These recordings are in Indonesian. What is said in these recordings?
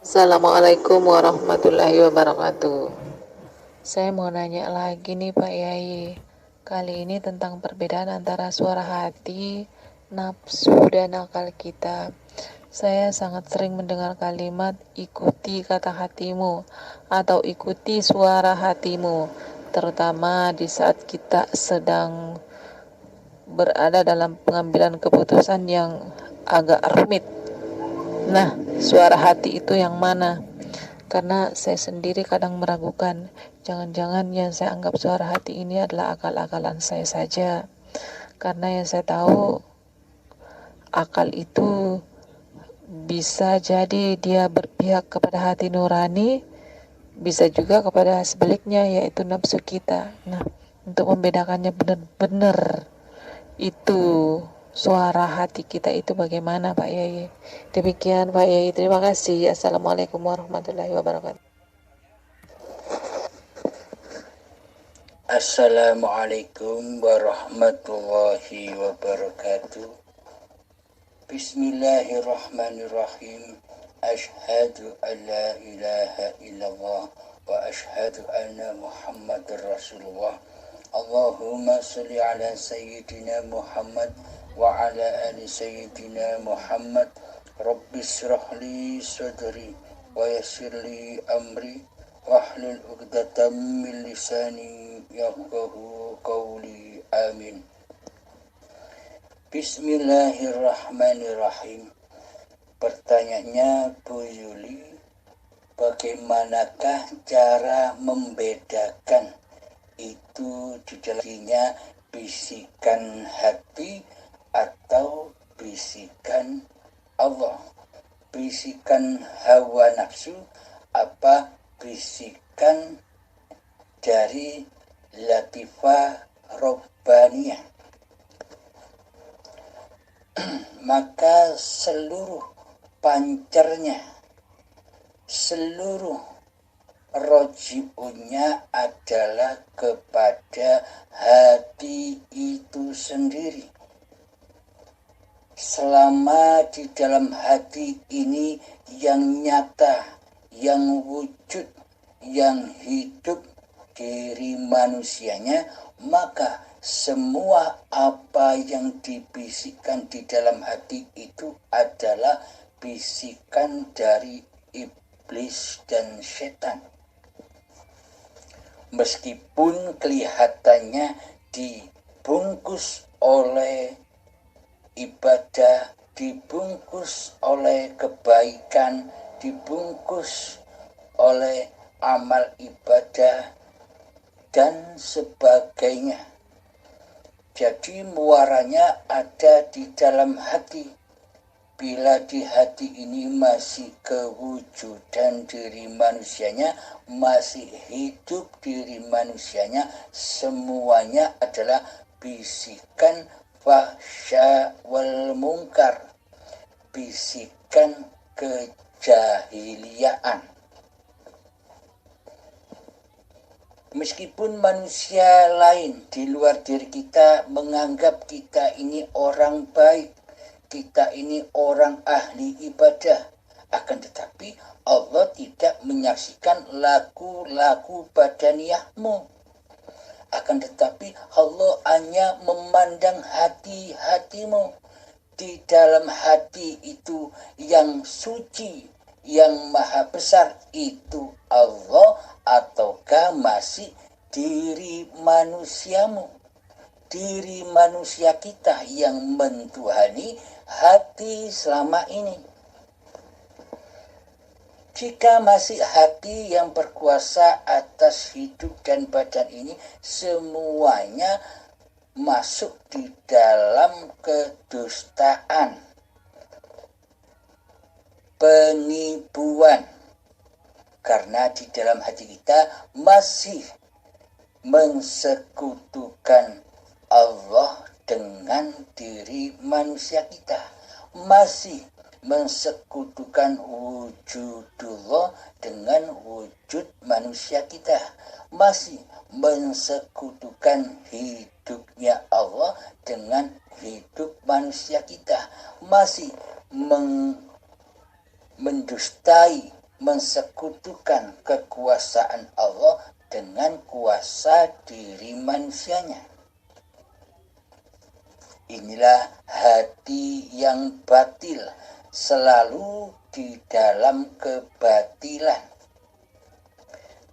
Assalamualaikum warahmatullahi wabarakatuh. Saya mau nanya lagi nih Pak Yai. Kali ini tentang perbedaan antara suara hati, nafsu, dan akal kita. Saya sangat sering mendengar kalimat ikuti kata hatimu atau ikuti suara hatimu, terutama di saat kita sedang berada dalam pengambilan keputusan yang agak rumit. Nah, suara hati itu yang mana? Karena saya sendiri kadang meragukan, jangan-jangan yang saya anggap suara hati ini adalah akal-akalan saya saja. Karena yang saya tahu, akal itu bisa jadi dia berpihak kepada hati nurani, bisa juga kepada sebaliknya, yaitu nafsu kita. Nah, untuk membedakannya benar-benar itu suara hati kita itu bagaimana Pak Yai? Demikian Pak Yai, terima kasih. Assalamualaikum warahmatullahi wabarakatuh. Assalamualaikum warahmatullahi wabarakatuh. Bismillahirrahmanirrahim. Ashhadu an la ilaha illallah wa ashhadu anna Muhammadar Rasulullah. Allahumma salli ala sayyidina Muhammad wa ala ali sayyidina Muhammad. Rabbis shrahli sadri wa yassir li amri wahlul 'uqdatam min lisani yafqahu qawli. Amin. Bismillahirrahmanirrahim. Pertanyaannya Bu Yuli, bagaimanakah cara membedakan itu di dalamnya bisikan hati atau bisikan Allah? Bisikan hawa nafsu apa bisikan dari latifah robbaniyah? Maka seluruh pancernya, seluruh roji'unnya adalah kepada hati itu sendiri. Selama di dalam hati ini yang nyata, yang wujud, yang hidup diri manusianya, maka semua apa yang dibisikkan di dalam hati itu adalah bisikan dari iblis dan setan. Meskipun kelihatannya dibungkus oleh ibadah, dibungkus oleh kebaikan, dibungkus oleh amal ibadah dan sebagainya. Jadi muaranya ada di dalam hati. Bila di hati ini masih kewujudan diri manusianya, masih hidup diri manusianya, semuanya adalah bisikan fahsya wal mungkar, bisikan kejahiliaan. Meskipun manusia lain di luar diri kita menganggap kita ini orang baik, kita ini orang ahli ibadah, akan tetapi Allah tidak menyaksikan laku-laku badaniyahmu. Akan tetapi Allah hanya memandang hati-hatimu. Di dalam hati itu yang suci, yang maha besar itu Allah, ataukah masih diri manusiamu, diri manusia kita yang mentuhani hati selama ini? Jika masih hati yang berkuasa atas hidup dan badan ini, semuanya masuk di dalam kedustaan, penipuan. Karena di dalam hati kita masih mensekutukan Allah dengan diri manusia kita, masih mensekutukan wujudullah dengan wujud manusia kita, masih mensekutukan hidupnya Allah dengan hidup manusia kita, masih mendustai mensekutukan kekuasaan Allah dengan kuasa diri manusianya. Inilah hati yang batil, selalu di dalam kebatilan.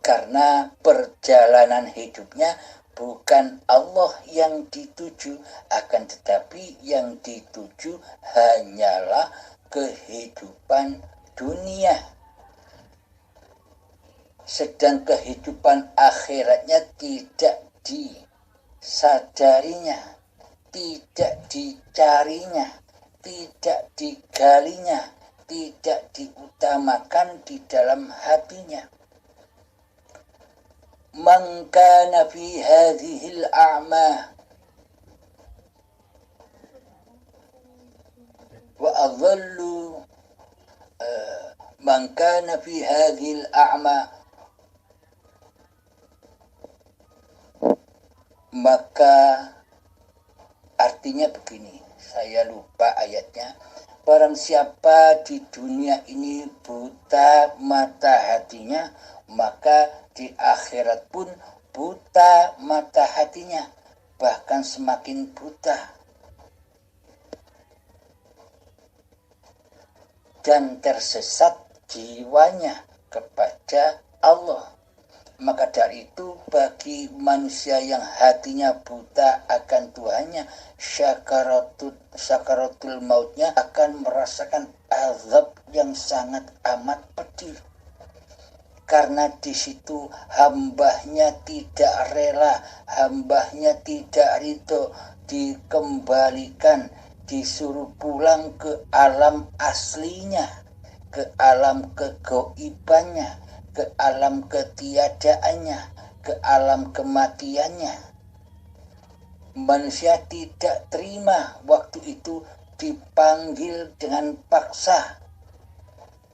Karena perjalanan hidupnya bukan Allah yang dituju, akan tetapi yang dituju hanyalah kehidupan dunia. Sedang kehidupan akhiratnya tidak disadarinya, tidak dicarinya, tidak digalinya, tidak diutamakan di dalam hatinya. Man kana fi hadhil a'ma wa adhallu man kana fi hadhil a'ma, maka artinya begini, saya lupa ayatnya. Barang siapa di dunia ini buta mata hatinya, maka di akhirat pun buta mata hatinya, bahkan semakin buta. Dan tersesat jiwanya kepada Allah. Maka dari itu bagi manusia yang hatinya buta akan Tuhannya, syakaratul mautnya akan merasakan azab yang sangat amat pedih. Karena di situ hambanya tidak rela, hambanya tidak ridho, dikembalikan, disuruh pulang ke alam aslinya, ke alam kegoibannya, ke alam ketiadaannya, ke alam kematiannya. Manusia tidak terima waktu itu dipanggil dengan paksa.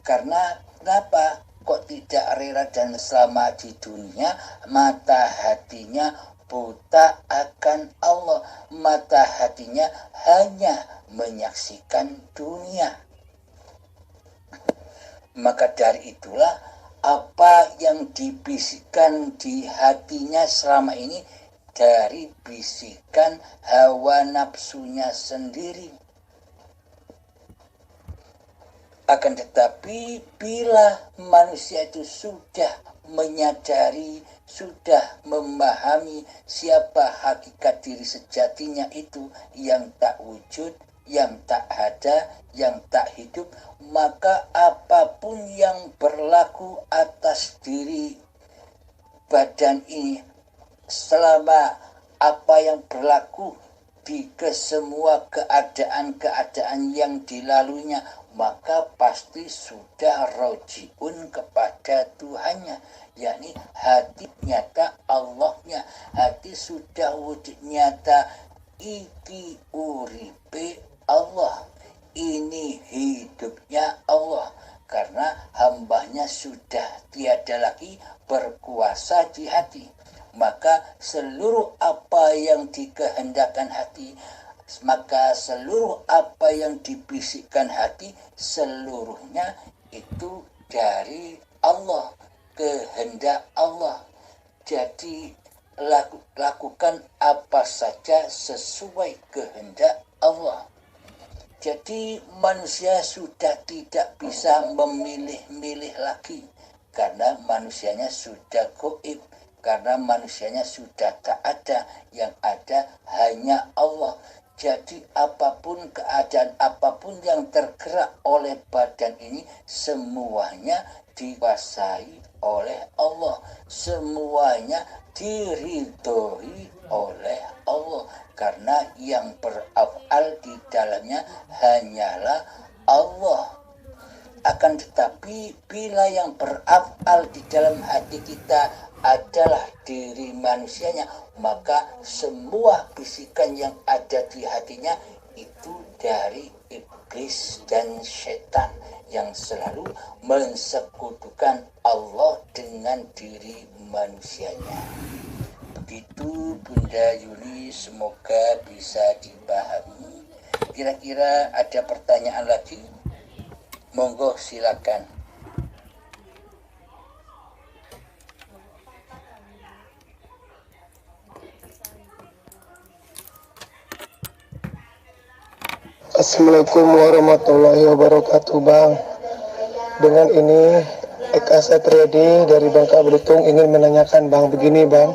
Karena kenapa? Kok tidak rela dan selama di dunia mata hatinya buta akan Allah, mata hatinya hanya menyaksikan dunia. Maka dari itulah apa yang dibisikkan di hatinya selama ini dari bisikan hawa nafsunya sendiri. Akan tetapi bila manusia itu sudah menyadari, sudah memahami siapa hakikat diri sejatinya itu yang tak wujud, yang tak ada, yang tak hidup, maka apapun yang berlaku atas diri badan ini, selama apa yang berlaku di kesemua keadaan-keadaan yang dilaluinya, maka pasti sudah rojiun kepada Tuhannya, yakni hati nyata Allahnya, hati sudah wujud nyata, iki uripe Allah, ini hidupnya Allah, karena hambanya sudah tiada lagi berkuasa di hati. Maka seluruh apa yang dikehendakkan hati, maka seluruh apa yang dibisikkan hati, seluruhnya itu dari Allah, kehendak Allah. Jadi lakukan apa saja sesuai kehendak Allah. Jadi manusia sudah tidak bisa memilih-milih lagi, karena manusianya sudah gaib, karena manusianya sudah tak ada, yang ada hanya Allah. Jadi apapun keadaan, apapun yang tergerak oleh badan ini, semuanya dikuasai oleh Allah, semuanya diridhoi oleh Allah, karena yang beraf'al di dalamnya hanyalah Allah. Akan tetapi bila yang beraf'al di dalam hati kita adalah diri manusianya, maka semua bisikan yang ada di hatinya itu dari iblis dan setan yang selalu mensekutukan Allah dengan diri manusianya. Begitu Bunda Yuli, semoga bisa dipahami. Kira-kira ada pertanyaan lagi? Monggo silakan. Assalamualaikum warahmatullahi wabarakatuh, Bang. Dengan ini Eka Satriadi dari Bangka Belitung ingin menanyakan, Bang, begini, Bang.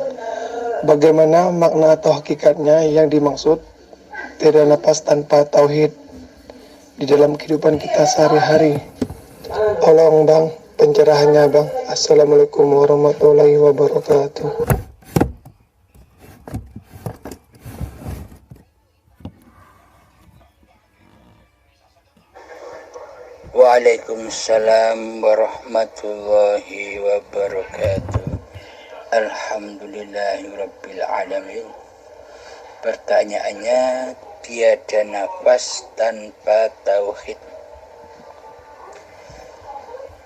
Bagaimana makna atau hakikatnya yang dimaksud tiada nafas tanpa tauhid di dalam kehidupan kita sehari-hari? Tolong, Bang, pencerahannya, Bang. Assalamualaikum warahmatullahi wabarakatuh. Waalaikumsalam warahmatullahi wabarakatuh. Alhamdulillahirabbil alamin. Pertanyaannya, tiada nafas tanpa tauhid.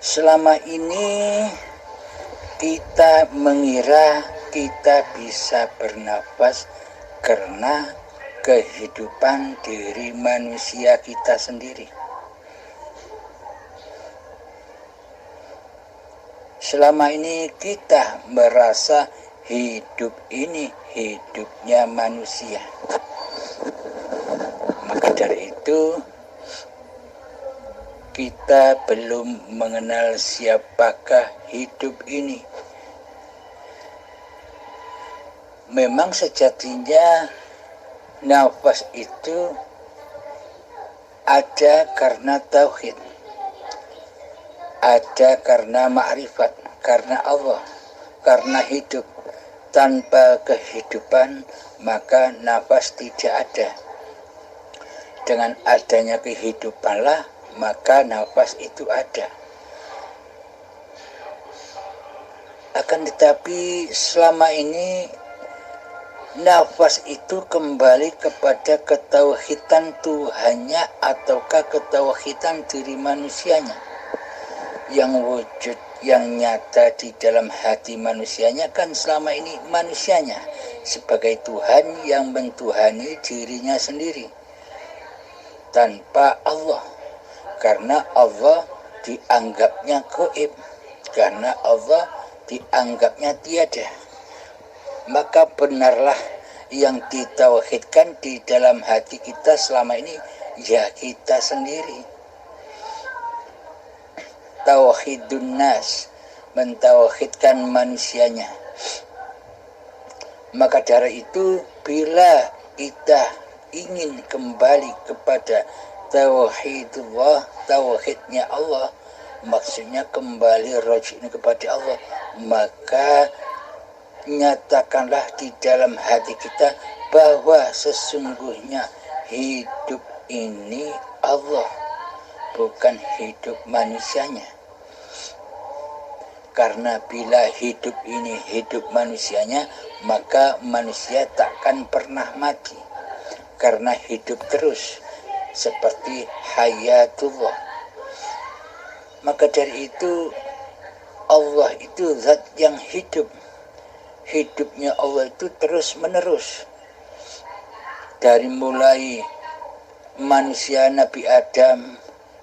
Selama ini kita mengira kita bisa bernafas karena kehidupan diri manusia kita sendiri. Selama ini kita merasa hidup ini hidupnya manusia. Maka dari itu kita belum mengenal siapakah hidup ini. Memang sejatinya nafas itu ada karena tauhid, ada karena ma'rifat, karena Allah, karena hidup. Tanpa kehidupan maka nafas tidak ada. Dengan adanya kehidupanlah maka nafas itu ada. Akan tetapi selama ini nafas itu kembali kepada ketauhidan Tuhannya ataukah ketauhidan diri manusianya. Yang wujud, yang nyata di dalam hati manusianya kan selama ini manusianya sebagai Tuhan yang mentuhani dirinya sendiri tanpa Allah, karena Allah dianggapnya gaib, karena Allah dianggapnya tiada. Maka benarlah yang ditauhidkan di dalam hati kita selama ini ya kita sendiri. Tauhidun nas, mentauhidkan manusianya. Maka dari itu bila kita ingin kembali kepada tauhidullah, tauhidnya Allah, maksudnya kembali rajin kepada Allah, maka nyatakanlah di dalam hati kita bahwa sesungguhnya hidup ini Allah, bukan hidup manusianya. Karena bila hidup ini hidup manusianya, maka manusia takkan pernah mati, karena hidup terus seperti hayatullah. Maka dari itu Allah itu zat yang hidup. Hidupnya Allah itu terus menerus. Dari mulai manusia Nabi Adam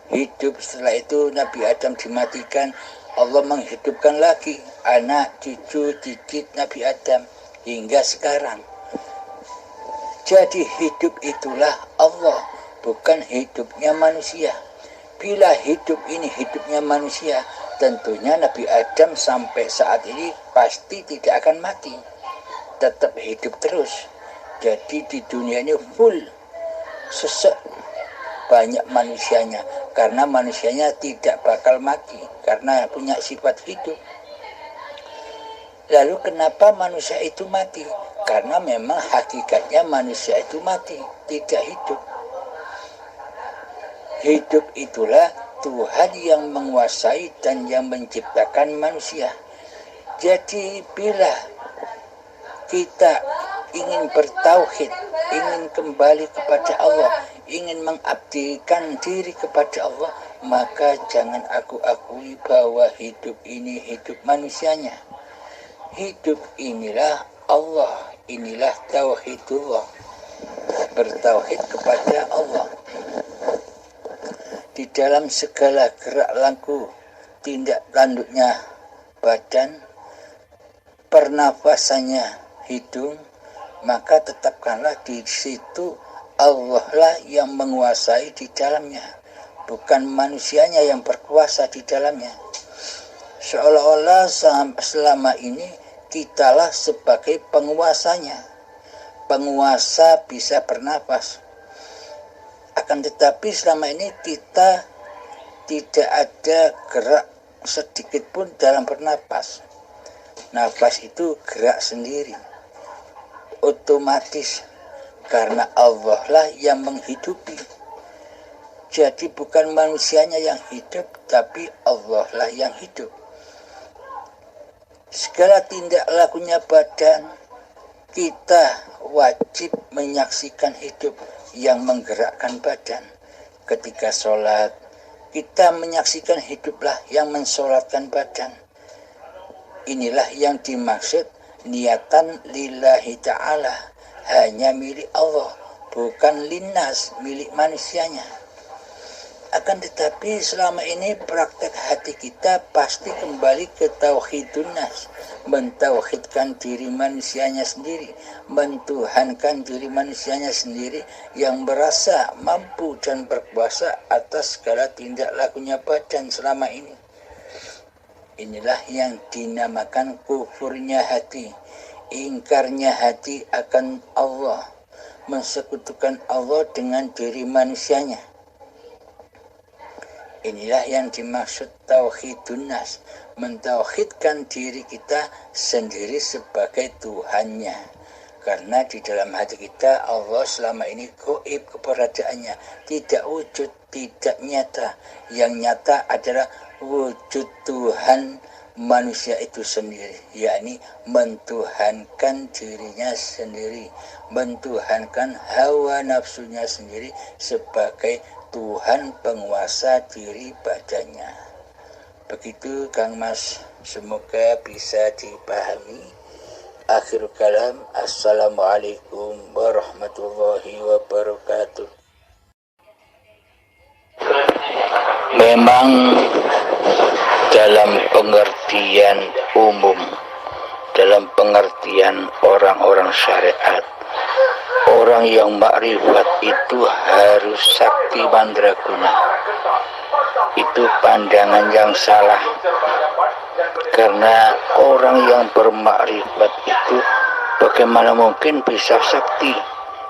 hidup, setelah itu Nabi Adam dimatikan, Allah menghidupkan lagi anak, cucu, cicit Nabi Adam hingga sekarang. Jadi hidup itulah Allah, bukan hidupnya manusia. Bila hidup ini hidupnya manusia, tentunya Nabi Adam sampai saat ini pasti tidak akan mati, tetap hidup terus. Jadi di dunia ini full sesek banyak manusianya, karena manusianya tidak bakal mati karena punya sifat hidup. Lalu kenapa manusia itu mati? Karena memang hakikatnya manusia itu mati, tidak hidup. Hidup itulah Tuhan yang menguasai dan yang menciptakan manusia. Jadi bila kita ingin bertauhid, ingin kembali kepada Allah, ingin mengabdikan diri kepada Allah, maka jangan aku akui bahwa hidup ini hidup manusianya. Hidup inilah Allah, inilah tauhidullah, bertauhid kepada Allah. Di dalam segala gerak laku, tindak tanduknya badan, pernafasannya hidung, maka tetapkanlah di situ Allah lah yang menguasai di dalamnya, bukan manusianya yang berkuasa di dalamnya. Seolah-olah selama ini kitalah sebagai penguasanya. Penguasa bisa bernafas, akan tetapi selama ini kita tidak ada gerak sedikit pun dalam bernapas. Nafas itu gerak sendiri, otomatis, karena Allah lah yang menghidupi. Jadi bukan manusianya yang hidup, tapi Allah lah yang hidup. Segala tindak lakunya badan, kita wajib menyaksikan hidup yang menggerakkan badan. Ketika sholat, kita menyaksikan hiduplah yang mensolatkan badan. Inilah yang dimaksud niatan lillahi ta'ala, hanya milik Allah, bukan linnas, milik manusianya. Akan tetapi selama ini praktek hati kita pasti kembali ke tauhidun nas, mentauhidkan diri manusianya sendiri, mentuhankan diri manusianya sendiri yang merasa mampu dan berkuasa atas segala tindak lakunya badan selama ini. Inilah yang dinamakan kufurnya hati, ingkarnya hati akan Allah, mensekutukan Allah dengan diri manusianya. Inilah yang dimaksud tauhidun nas, mentauhidkan diri kita sendiri sebagai Tuhannya. Karena di dalam hati kita Allah selama ini gaib keberadaannya, tidak wujud, tidak nyata. Yang nyata adalah wujud Tuhan manusia itu sendiri, yakni mentuhankan dirinya sendiri, mentuhankan hawa nafsunya sendiri sebagai Tuhan penguasa diri badannya. Begitu Kang Mas, semoga bisa dipahami. Akhir kalam, assalamualaikum warahmatullahi wabarakatuh. Memang dalam pengertian umum, dalam pengertian orang-orang syariat, orang yang makrifat itu harus sakti mandraguna. Itu pandangan yang salah. Karena orang yang bermakrifat itu bagaimana mungkin bisa sakti,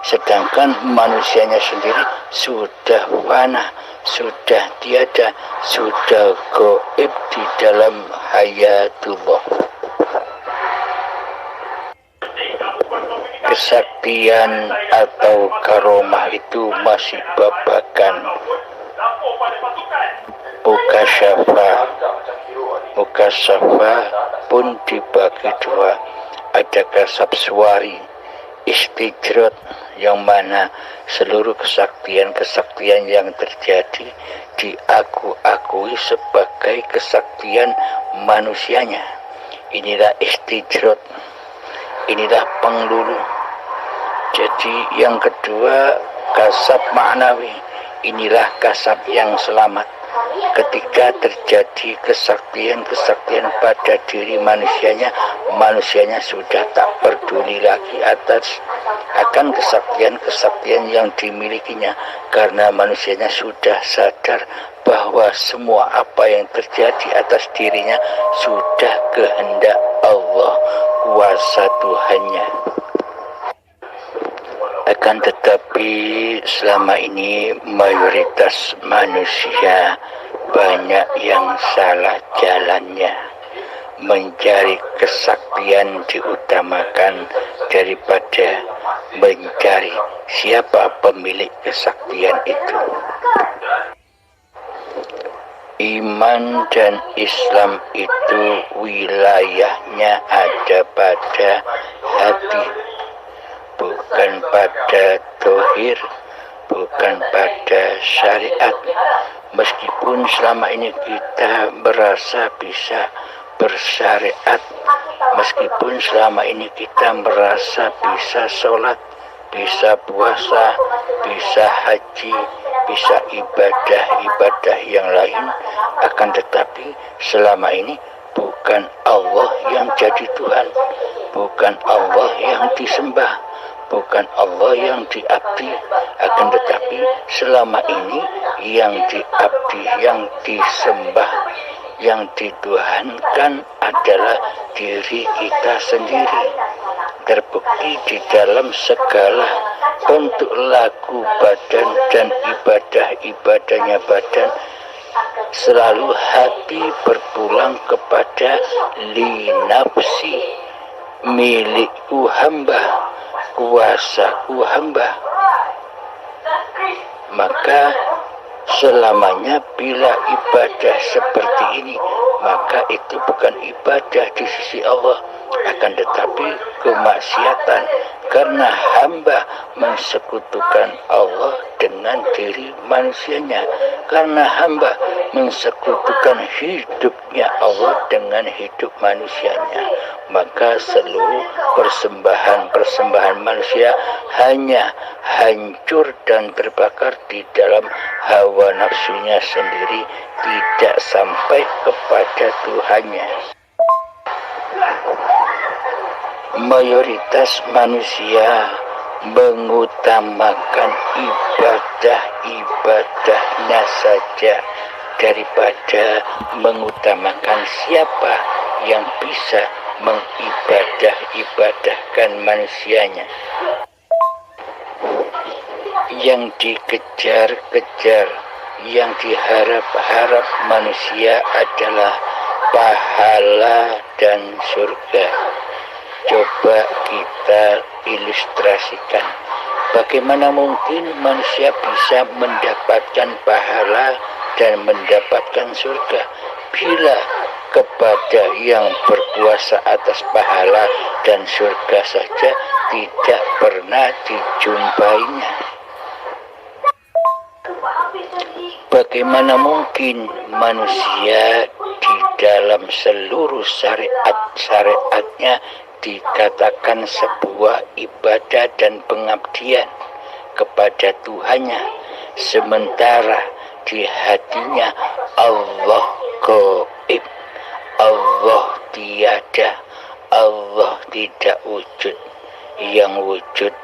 sedangkan manusianya sendiri sudah fana, sudah tiada, sudah gaib di dalam hayatullah. Kesaktian atau karomah itu masih babakan mukasyafa pun dibagi dua. Ada kasab suwari, istijrot, yang mana seluruh kesaktian yang terjadi diakui sebagai kesaktian manusianya. Inilah istijrot, inilah penglulu. Jadi yang kedua kasab ma'nawi, inilah kasab yang selamat. Ketika terjadi kesaktian pada diri manusianya sudah tak peduli lagi akan kesaktian yang dimilikinya, karena manusianya sudah sadar bahwa semua apa yang terjadi atas dirinya sudah kehendak Allah, kuasa Tuhannya. Akan tetapi selama ini mayoritas manusia banyak yang salah jalannya. Mencari kesaktian diutamakan daripada mencari siapa pemilik kesaktian itu. Iman dan Islam itu wilayahnya ada pada hati, bukan pada dohir, bukan pada syariat. Meskipun selama ini kita merasa bisa bersyariat, meskipun selama ini kita merasa bisa sholat, bisa puasa, bisa haji, bisa ibadah yang lain, akan tetapi selama ini bukan Allah yang jadi Tuhan, bukan Allah yang disembah, bukan Allah yang diabdi, akan tetapi selama ini yang diabdi, yang disembah, yang dituhankan adalah diri kita sendiri. Terbukti di dalam segala bentuk laku badan dan ibadah-ibadahnya badan, selalu hati berpulang kepada linafsi, milikku hamba, kuasaku hamba. Maka selamanya bila ibadah seperti ini, maka itu bukan ibadah di sisi Allah, akan tetapi kemaksiatan, karena hamba mensekutukan Allah dengan diri manusianya, karena hamba mensekutukan hidupnya Allah dengan hidup manusianya. Maka seluruh persembahan manusia hanya hancur dan terbakar di dalam hawa nafsunya sendiri, tidak sampai kepada Tuhannya. Mayoritas manusia mengutamakan ibadah-ibadahnya saja daripada mengutamakan siapa yang bisa mengibadah-ibadahkan manusianya. Yang dikejar-kejar, yang diharap-harap manusia adalah pahala dan surga. Coba kita ilustrasikan, bagaimana mungkin manusia bisa mendapatkan pahala dan mendapatkan surga bila kepada yang berkuasa atas pahala dan surga saja tidak pernah dijumpainya. Bagaimana mungkin manusia di dalam seluruh syariat-syariatnya dikatakan sebuah ibadah dan pengabdian kepada Tuhannya, sementara di hatinya Allah gaib, Allah tiada, Allah tidak wujud. Yang wujud,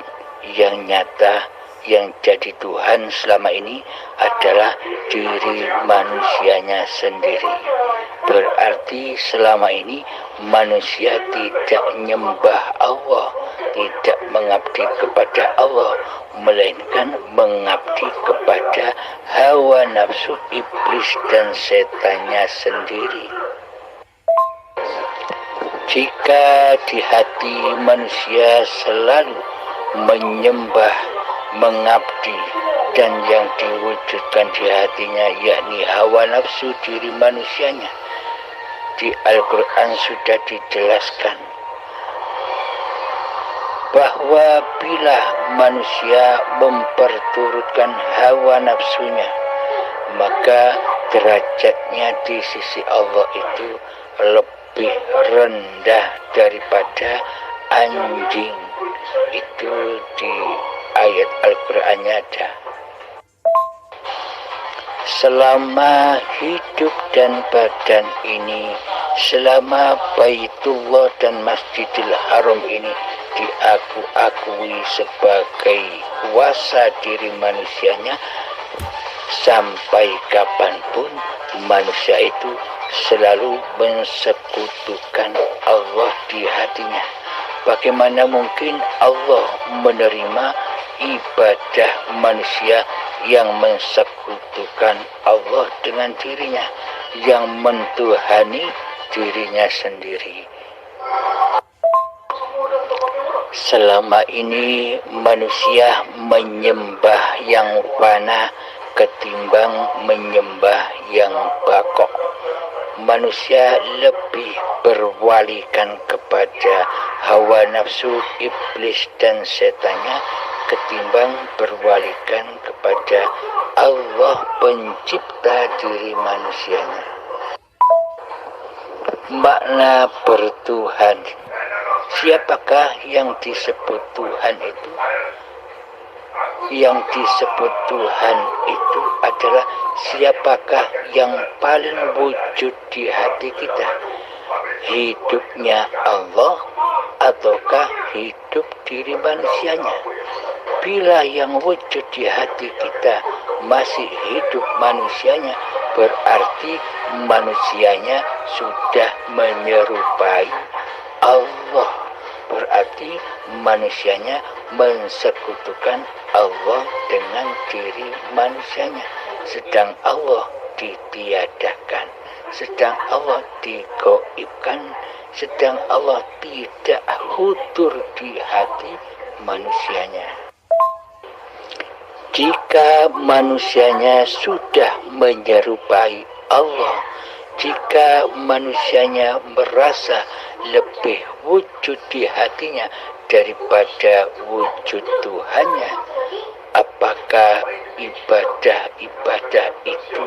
yang nyata, yang jadi Tuhan selama ini adalah diri manusianya sendiri. Berarti selama ini manusia tidak menyembah Allah, tidak mengabdi kepada Allah, melainkan mengabdi kepada hawa nafsu iblis dan setannya sendiri. Jika di hati manusia selalu menyembah, mengabdi, dan yang diwujudkan di hatinya yakni hawa nafsu diri manusianya, di Al-Quran sudah dijelaskan bahwa bila manusia memperturutkan hawa nafsunya, maka derajatnya di sisi Allah itu lebih rendah daripada anjing. Itu di ayat Al-Qur'annya ada. Selama hidup dan badan ini, selama Baitullah dan Masjidil Haram ini diakui sebagai kuasa diri manusianya, sampai kapanpun manusia itu selalu mensekutukan Allah di hatinya. Bagaimana mungkin Allah menerima ibadah manusia yang mensekutukan Allah dengan dirinya, yang mentuhani dirinya sendiri? Selama ini manusia menyembah yang fana ketimbang menyembah yang baqo. Manusia lebih berwalikan kepada hawa nafsu iblis dan setannya ketimbang berwalikan kepada Allah pencipta diri manusianya. Makna bertuhan, siapakah yang disebut Tuhan itu? Yang disebut Tuhan itu adalah siapakah yang paling wujud di hati kita. Hidupnya Allah ataukah hidup diri manusianya? Bila yang wujud di hati kita masih hidup manusianya, berarti manusianya sudah menyerupai Allah. Berarti manusianya mensekutukan Allah dengan diri manusianya. Sedang Allah ditiadakan, sedang Allah digoibkan, sedang Allah tidak hudur di hati manusianya. Jika manusianya sudah menyerupai Allah, jika manusianya merasa lebih wujud di hatinya daripada wujud Tuhannya, apakah ibadah-ibadah itu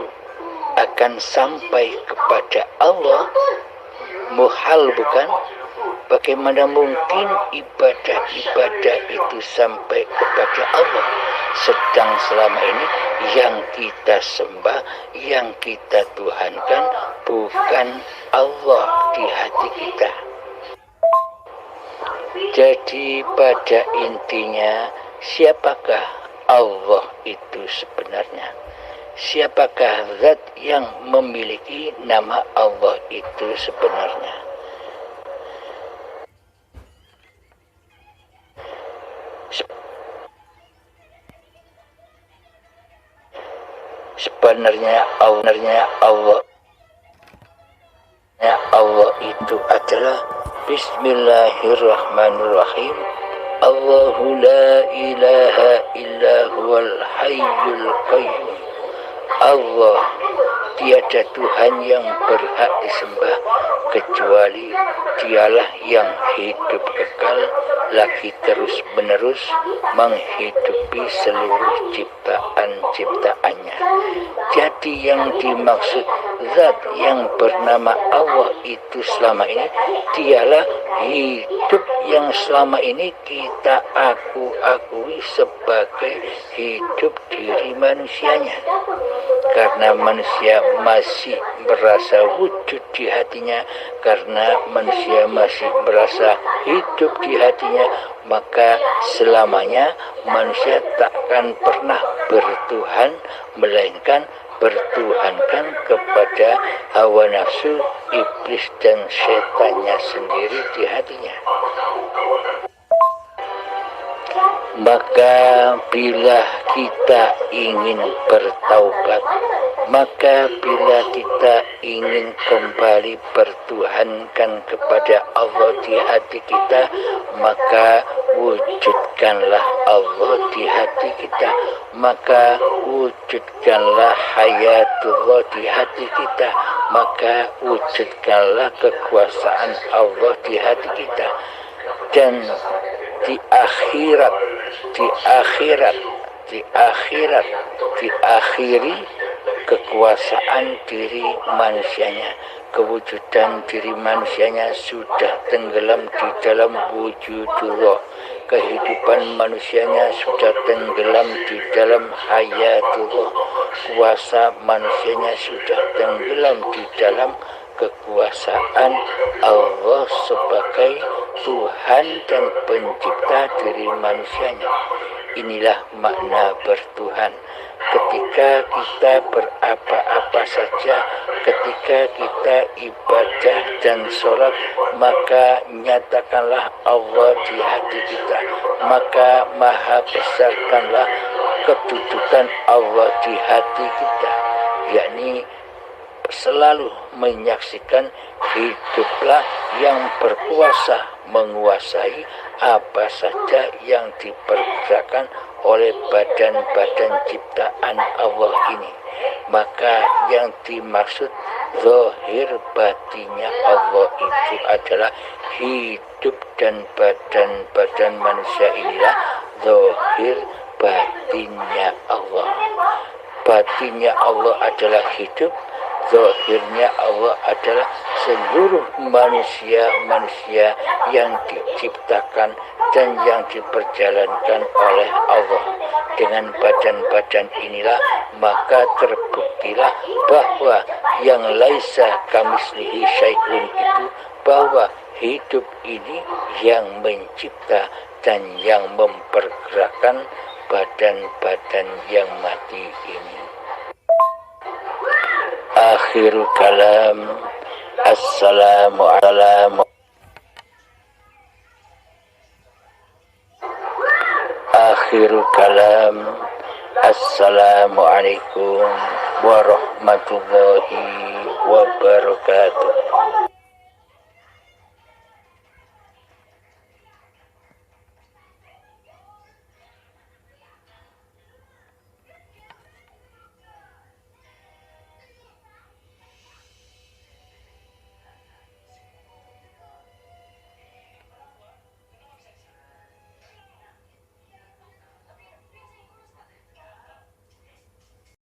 akan sampai kepada Allah? Muhal, bukan? Bagaimana mungkin ibadah-ibadah itu sampai kepada Allah, sedang selama ini yang kita sembah, yang kita tuhankan bukan Allah di hati kita. Jadi pada intinya, siapakah Allah itu sebenarnya? Siapakah zat yang memiliki nama Allah itu sebenarnya? Sebenarnya Allah itu adalah Bismillahirrahmanirrahim. Allahu la ilaha illa huwal hayyul qayyum. Allah, tiada Tuhan yang berhak disembah kecuali Dialah yang hidup kekal, lagi terus menerus menghidupi seluruh ciptaan-ciptaannya. Jadi yang dimaksud zat yang bernama Allah itu selama ini Dialah hidup yang selama ini kita akui sebagai hidup diri manusianya. Karena manusia masih merasa wujud di hatinya, karena manusia masih merasa hidup di hatinya, maka selamanya manusia takkan pernah bertuhan, melainkan bertuhankan kepada hawa nafsu, iblis dan setannya sendiri di hatinya. Maka bila kita ingin bertaubat, maka bila kita ingin kembali bertuhankan kepada Allah di hati kita, maka wujudkanlah Allah di hati kita, maka wujudkanlah hayatullah di hati kita, maka wujudkanlah kekuasaan Allah di hati kita. Dan diakhiri kekuasaan diri manusianya, kewujudan diri manusianya sudah tenggelam di dalam wujudullah, kehidupan manusianya sudah tenggelam di dalam hayatullah, kuasa manusianya sudah tenggelam di dalam kekuasaan Allah sebagai Tuhan dan pencipta diri manusianya. Inilah makna bertuhan. Ketika kita berapa-apa saja, ketika kita ibadah dan sholat, maka nyatakanlah Allah di hati kita, maka maha besarkanlah kedudukan Allah di hati kita, yakni selalu menyaksikan hiduplah yang berkuasa menguasai apa saja yang dipergerakan oleh badan-badan ciptaan Allah ini. Maka yang dimaksud zahir batinnya Allah itu adalah hidup, dan badan-badan manusia inilah zahir batinnya Allah. Batinnya Allah adalah hidup, zahirnya Allah adalah seluruh manusia-manusia yang diciptakan dan yang diperjalankan oleh Allah. Dengan badan-badan inilah maka terbuktilah bahwa yang laisa kamislihi syai'un itu, bahwa hidup ini yang mencipta dan yang mempergerakkan badan-badan yang mati ini. Akhirul kalam, assalamualaikum. Akhirul kalam, assalamualaikum warahmatullahi wabarakatuh.